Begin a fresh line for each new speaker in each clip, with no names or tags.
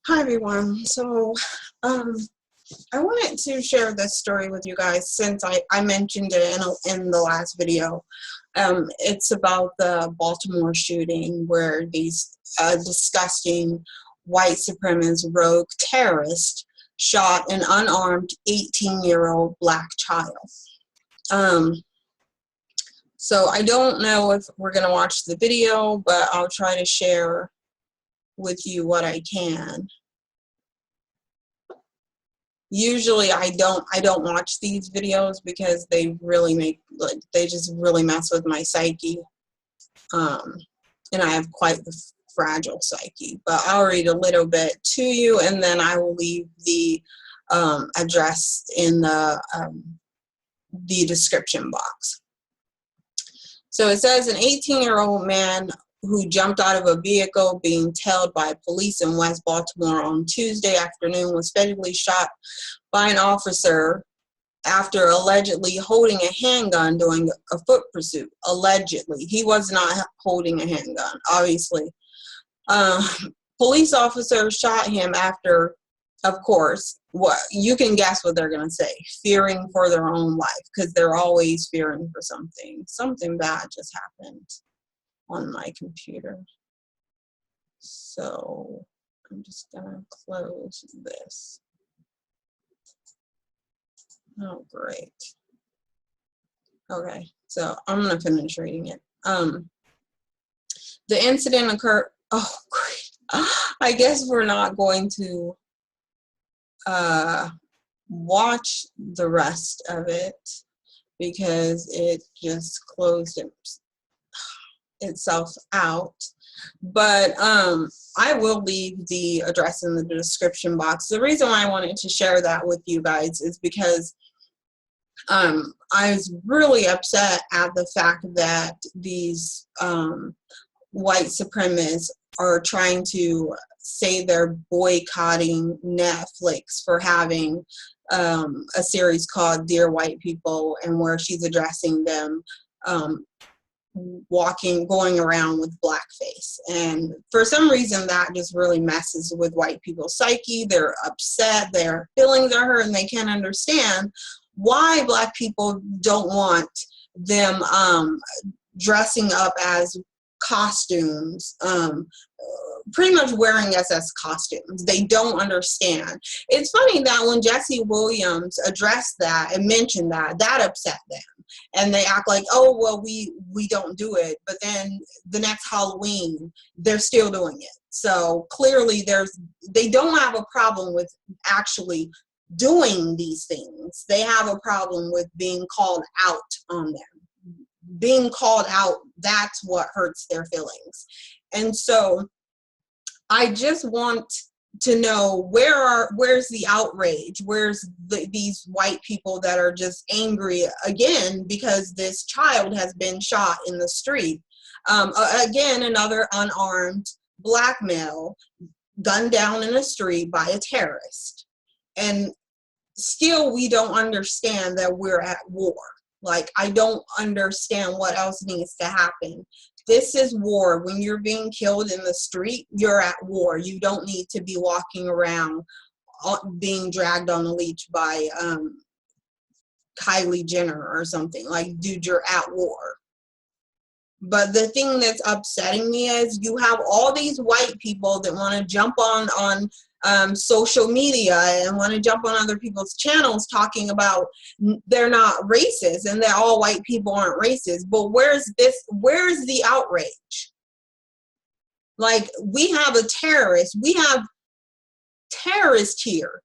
Hi everyone. I wanted to share this story with you guys since I mentioned it in the last video. It's about the Baltimore shooting where these disgusting white supremacist rogue terrorists shot an unarmed 18-year-old black child. So I don't know if we're going to watch the video, but I'll try to share with you what I can. Usually I don't watch these videos because they really they just really mess with my psyche, and I have quite the fragile psyche. But I'll read a little bit to you, and then I will leave the address in the description box. So it says an 18-year-old man who jumped out of a vehicle being tailed by police in West Baltimore on Tuesday afternoon was fatally shot by an officer after allegedly holding a handgun during a foot pursuit. Allegedly. He was not holding a handgun, obviously. Police officers shot him after, of course, what you can guess what they're going to say, fearing for their own life, because they're always fearing for something. Something bad just happened on my computer. So I'm just gonna close this. Oh, great. Okay, so I'm gonna finish reading it. The incident occurred. Oh, great. I guess we're not going to watch the rest of it because it just closed itself out, but I will leave the address in the description box. The reason why I wanted to share that with you guys is because I was really upset at the fact that these white supremacists are trying to say they're boycotting Netflix for having a series called Dear White People, and where she's addressing them going around with blackface. And for some reason that just really messes with white people's psyche. They're upset, their feelings are hurt, and they can't understand why black people don't want them dressing up as costumes, pretty much wearing us as costumes. They don't understand. It's funny that when Jesse Williams addressed that and mentioned that upset them. And they act like, oh, well, we don't do it. But then the next Halloween, they're still doing it. So clearly they don't have a problem with actually doing these things. They have a problem with being called out on them. Being called out, that's what hurts their feelings. And so I just want to know where's the outrage, where's these white people that are just angry again because this child has been shot in the street. Again, another unarmed black male gunned down in a street by a terrorist. And still we don't understand that we're at war. Like, I don't understand what else needs to happen. This is war. When you're being killed in the street, you're at war. You don't need to be walking around being dragged on a leash by Kylie Jenner or something. Like, dude, you're at war. But the thing that's upsetting me is you have all these white people that want to jump on social media and want to jump on other people's channels talking about they're not racist and that all white people aren't racist. But where's the outrage? Like, we have a terrorist. We have terrorists here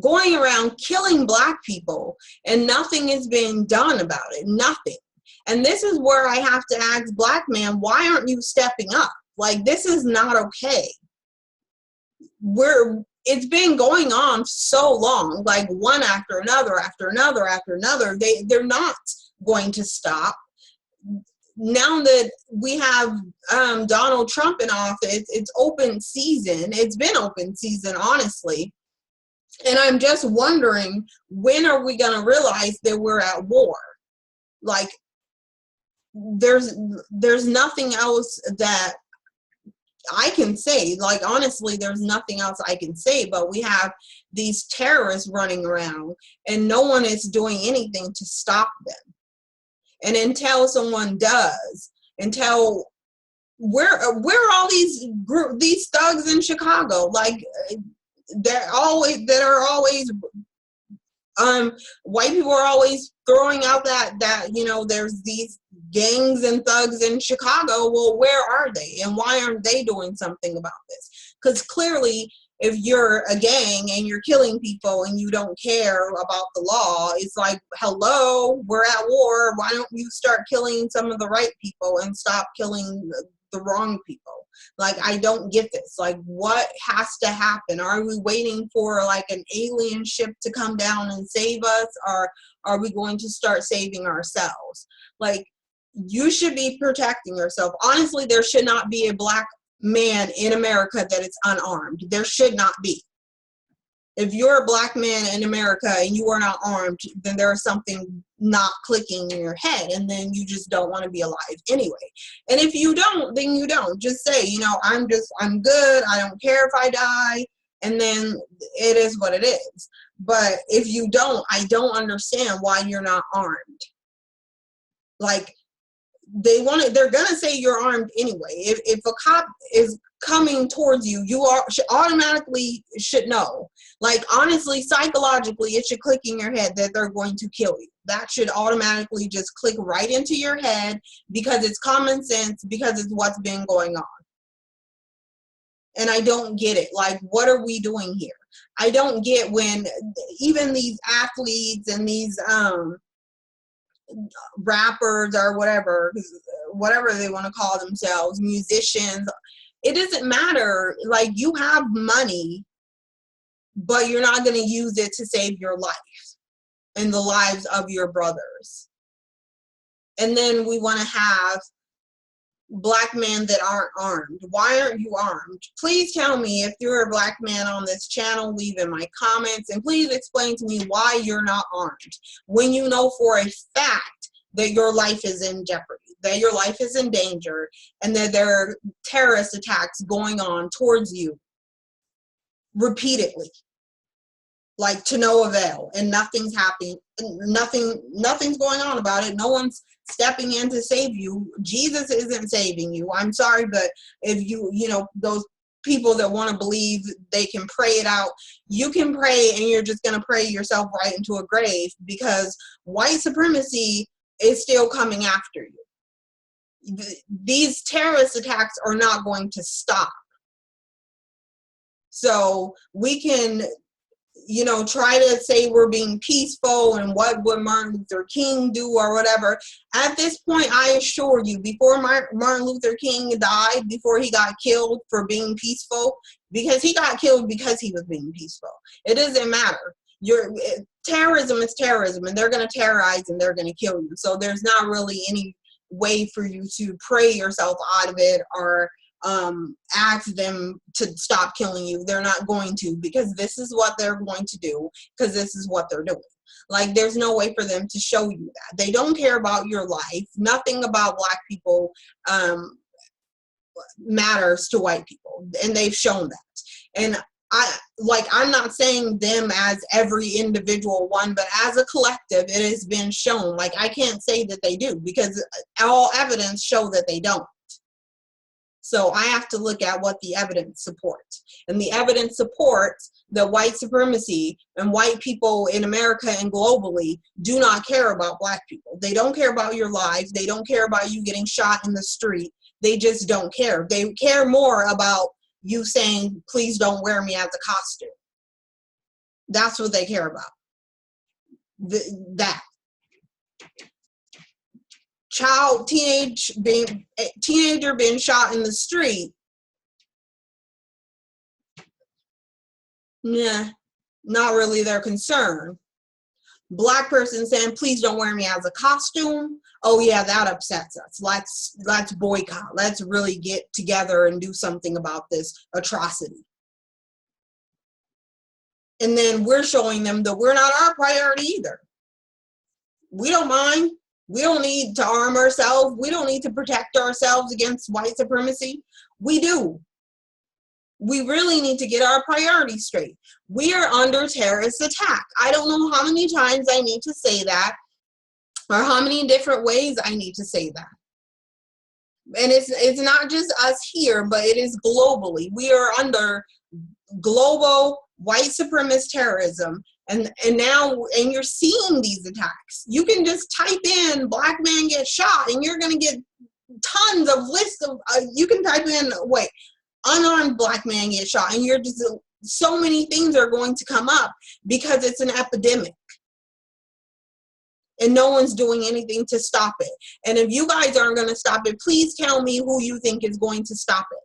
going around killing black people, and nothing is being done about it. Nothing. And this is where I have to ask black men, why aren't you stepping up? Like, this is not okay. It's been going on so long, like one after another, after another, after another. They're not going to stop. Now that we have Donald Trump in office, it's open season. It's been open season, honestly. And I'm just wondering, when are we going to realize that we're at war? Like, there's nothing else that I can say, like, honestly, there's nothing else I can say, but we have these terrorists running around and no one is doing anything to stop them. And until someone does, until where are all these thugs in Chicago? Like, they're always, white people are always throwing out that you know, there's these gangs and thugs in Chicago. Well, where are they, and why aren't they doing something about this? Because clearly, if you're a gang and you're killing people and you don't care about the law, it's like, hello, we're at war. Why don't you start killing some of the right people and stop killing the wrong people? Like, I don't get this. Like, what has to happen? Are we waiting for like an alien ship to come down and save us, or are we going to start saving ourselves? Like, you should be protecting yourself. Honestly, there should not be a black man in America that is unarmed. There should not be. If you're a black man in America and you are not armed, then there is something not clicking in your head, and then you just don't want to be alive anyway. And if you don't, then you don't. Just say, you know, I'm good. I don't care if I die. And then it is what it is. But if you don't, I don't understand why you're not armed. Like, they're gonna say you're armed anyway. If a cop is coming towards you, you automatically should know. Like, honestly, psychologically, it should click in your head that they're going to kill you. That should automatically just click right into your head, because it's common sense, because it's what's been going on. And I don't get it. Like, what are we doing here? I don't get when even these athletes and these rappers or whatever they want to call themselves, musicians, it doesn't matter. Like, you have money, but you're not going to use it to save your life and the lives of your brothers. And then we want to have black men that aren't armed. Why aren't you armed? Please tell me, if you're a black man on this channel, leave in my comments, and please explain to me why you're not armed when you know for a fact that your life is in jeopardy, that your life is in danger, and that there are terrorist attacks going on towards you repeatedly, like, to no avail, and nothing's happening. Nothing's going on about it. No one's stepping in to save you. Jesus isn't saving you. I'm sorry, but if you know, those people that want to believe they can pray it out, you can pray, and you're just going to pray yourself right into a grave, because white supremacy is still coming after you. These terrorist attacks are not going to stop. So we can, you know, try to say we're being peaceful and what would Martin Luther King do or whatever. At this point, I assure you, before Martin Luther King died, before he got killed for being peaceful, because he got killed because he was being peaceful. It doesn't matter. Terrorism is terrorism, and they're going to terrorize and they're going to kill you. So there's not really any way for you to pray yourself out of it or ask them to stop killing you. They're not going to, because this is what they're going to do, because this is what they're doing. Like, there's no way for them to show you that. They don't care about your life. Nothing about black people matters to white people, and they've shown that. And I'm not saying them as every individual one, but as a collective, it has been shown. Like, I can't say that they do, because all evidence show that they don't. So I have to look at what the evidence supports. And the evidence supports that white supremacy and white people in America and globally do not care about black people. They don't care about your lives. They don't care about you getting shot in the street. They just don't care. They care more about you saying, please don't wear me as a costume. That's what they care about. That. Teenager being shot in the street, nah, not really their concern. Black person saying, please don't wear me as a costume, oh yeah, that upsets us. Let's boycott. Let's really get together and do something about this atrocity. And then we're showing them that we're not our priority either. We don't mind. We don't need to arm ourselves. We don't need to protect ourselves against white supremacy. We do. We really need to get our priorities straight. We are under terrorist attack. I don't know how many times I need to say that, or how many different ways I need to say that. And it's not just us here, but it is globally. We are under global white supremacist terrorism, and you're seeing these attacks. You can just type in "black man gets shot" and you're going to get tons of lists of you can type in unarmed black man gets shot, and you're just so many things are going to come up because it's an epidemic and no one's doing anything to stop it. And if you guys aren't going to stop it, please tell me who you think is going to stop it.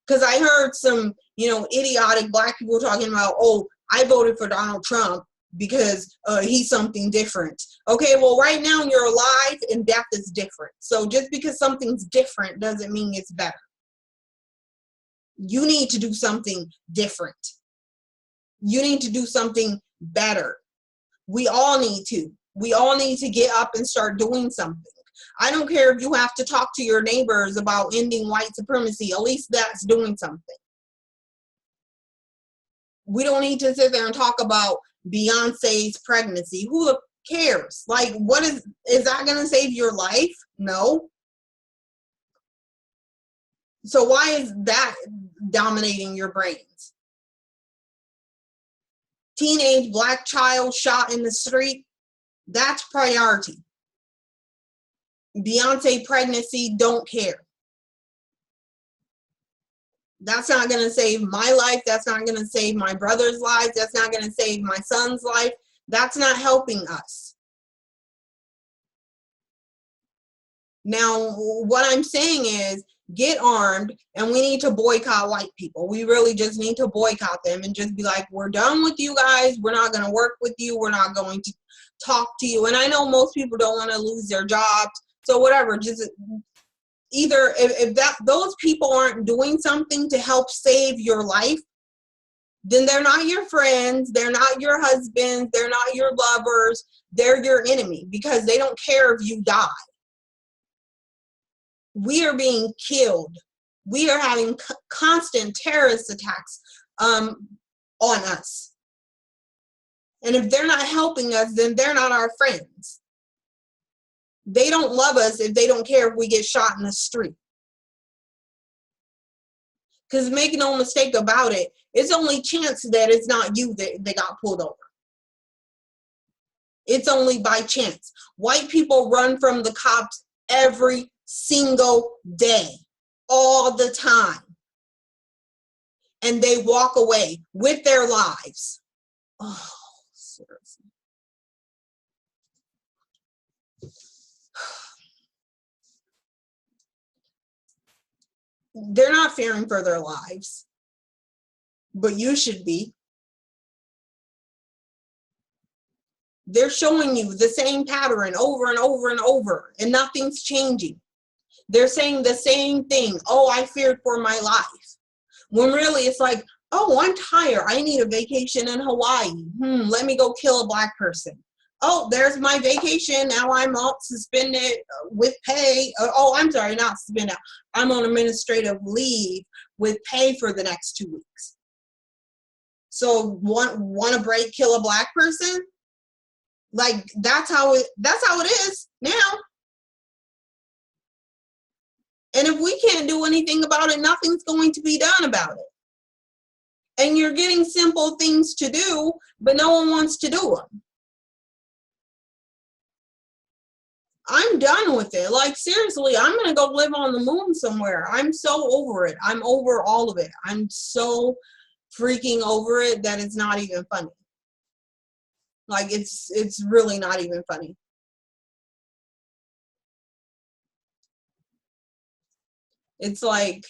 Because I heard some, idiotic black people talking about, oh, I voted for Donald Trump because he's something different. Okay, well, right now you're alive and death is different. So just because something's different doesn't mean it's better. You need to do something different. You need to do something better. We all need to. We all need to get up and start doing something. I don't care if you have to talk to your neighbors about ending white supremacy. At least that's doing something. We don't need to sit there and talk about Beyonce's pregnancy. Who cares? Like, what is that going to save your life? No. So why is that dominating your brains? Teenage black child shot in the street, that's priority. Beyonce pregnancy, don't care. That's not going to save my life. That's not going to save my brother's life. That's not going to save my son's life. That's not helping us. Now, what I'm saying is, get armed, and we need to boycott white people. We really just need to boycott them and just be like, we're done with you guys. We're not going to work with you. We're not going to talk to you. And I know most people don't want to lose their jobs. So whatever, just either if those people aren't doing something to help save your life, then they're not your friends. They're not your husbands. They're not your lovers. They're your enemy, because they don't care if you die. We are being killed. We are having constant terrorist attacks on us. And if they're not helping us, then they're not our friends. They don't love us if they don't care if we get shot in the street. Because make no mistake about it, it's only chance that it's not you that they got pulled over. It's only by chance. White people run from the cops every single day, all the time. And they walk away with their lives. Oh, seriously. They're not fearing for their lives, but you should be. They're showing you the same pattern over and over and over, and nothing's changing. They're saying the same thing. Oh, I feared for my life. When really it's like, oh, I'm tired. I need a vacation in Hawaii. Let me go kill a black person. Oh, there's my vacation. Now I'm all suspended with pay. Oh, I'm sorry, not suspended. I'm on administrative leave with pay for the next 2 weeks. So want to break, kill a black person? Like, that's how it is now. And if we can't do anything about it, nothing's going to be done about it. And you're getting simple things to do, but no one wants to do them. I'm done with it. Like, seriously, I'm going to go live on the moon somewhere. I'm so over it. I'm over all of it. I'm so freaking over it that it's not even funny. Like, it's really not even funny. It's like,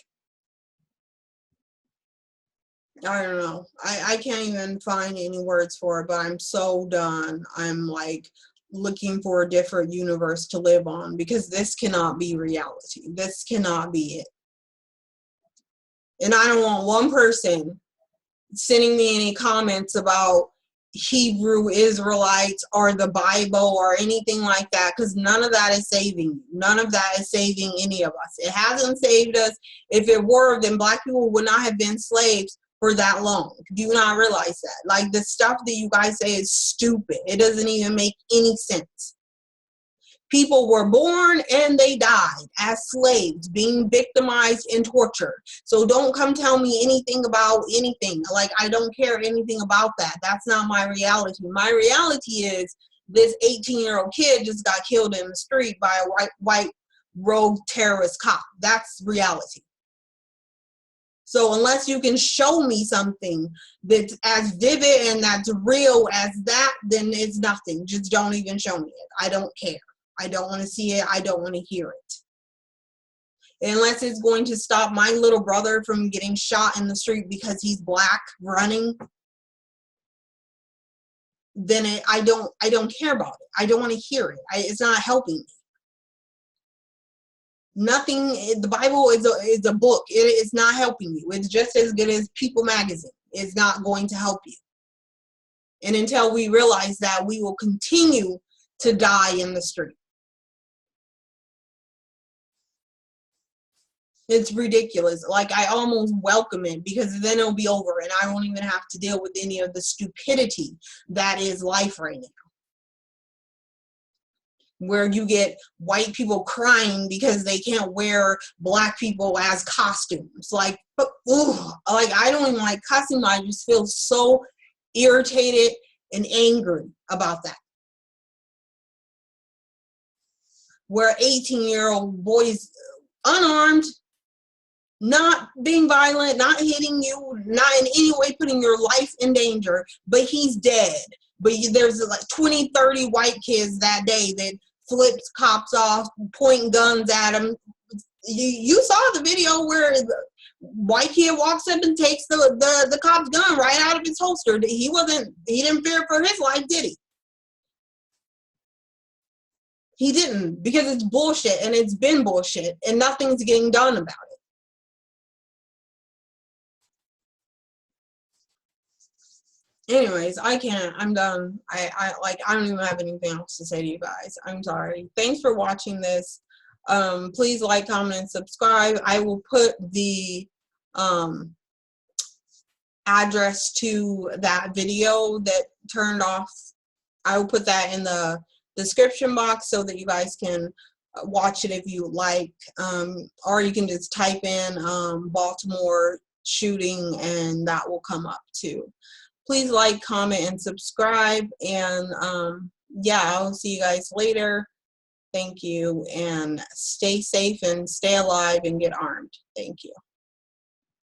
I don't know. I can't even find any words for it, but I'm so done. I'm like looking for a different universe to live on, because this cannot be reality. This cannot be it. And I don't want one person sending me any comments about Hebrew Israelites or the Bible or anything like that, because none of that is saving you. None of that is saving any of us. It hasn't saved us. If it were, then black people would not have been slaves for that long. Do you not realize that? Like, the stuff that you guys say is stupid. It doesn't even make any sense. People were born and they died as slaves, being victimized and tortured. So don't come tell me anything about anything. Like, I don't care anything about that. That's not my reality. My reality is this 18-year-old kid just got killed in the street by a white rogue terrorist cop. That's reality. So unless you can show me something that's as vivid and that's real as that, then it's nothing. Just don't even show me it. I don't care. I don't want to see it. I don't want to hear it. Unless it's going to stop my little brother from getting shot in the street because he's black running, then I don't care about it. I don't want to hear it. It's not helping me. Nothing. The Bible is a book. It's not helping you. It's just as good as People magazine. It's not going to help you. And until we realize that, we will continue to die in the street. It's ridiculous. Like, I almost welcome it, because then it'll be over and I won't even have to deal with any of the stupidity that is life right now. Where you get white people crying because they can't wear black people as costumes. Like, ooh, like, I don't even like costumes. I just feel so irritated and angry about that. Where 18-year-old boys, unarmed, not being violent, not hitting you, not in any way putting your life in danger, but he's dead. But there's like 20, 30 white kids that day that flips cops off, pointing guns at them. You saw the video where the white kid walks up and takes the cop's gun right out of his holster. He didn't fear for his life, did he? He didn't, because it's bullshit, and it's been bullshit, and nothing's getting done about it. Anyways, I can't. I'm done. I don't even have anything else to say to you guys. I'm sorry. Thanks for watching this. Please like, comment, and subscribe. I will put the address to that video that turned off. I will put that in the description box so that you guys can watch it if you like. Or you can just type in Baltimore shooting and that will come up too. Please like, comment, and subscribe. And yeah, I'll see you guys later. Thank you. And stay safe and stay alive and get armed. Thank you.